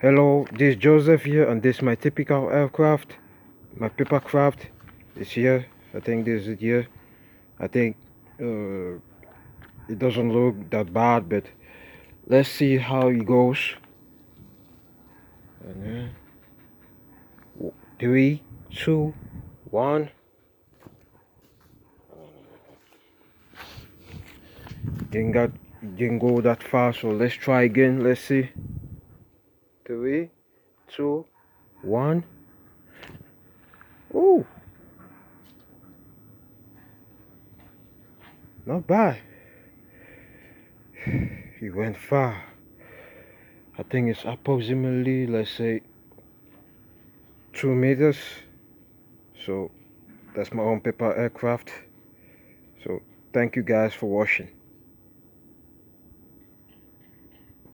Hello, this is Joseph here, and this is my typical aircraft. My paper craft is here. I think this is it here. I think it doesn't look that bad, but let's see how it goes. And, 3, 2, 1. Didn't go that far, so let's try again. Let's see. 3, 2, 1. Ooh, not bad. He went far. I think it's approximately, let's say, 2 meters. So that's my own paper aircraft. So thank you guys for watching.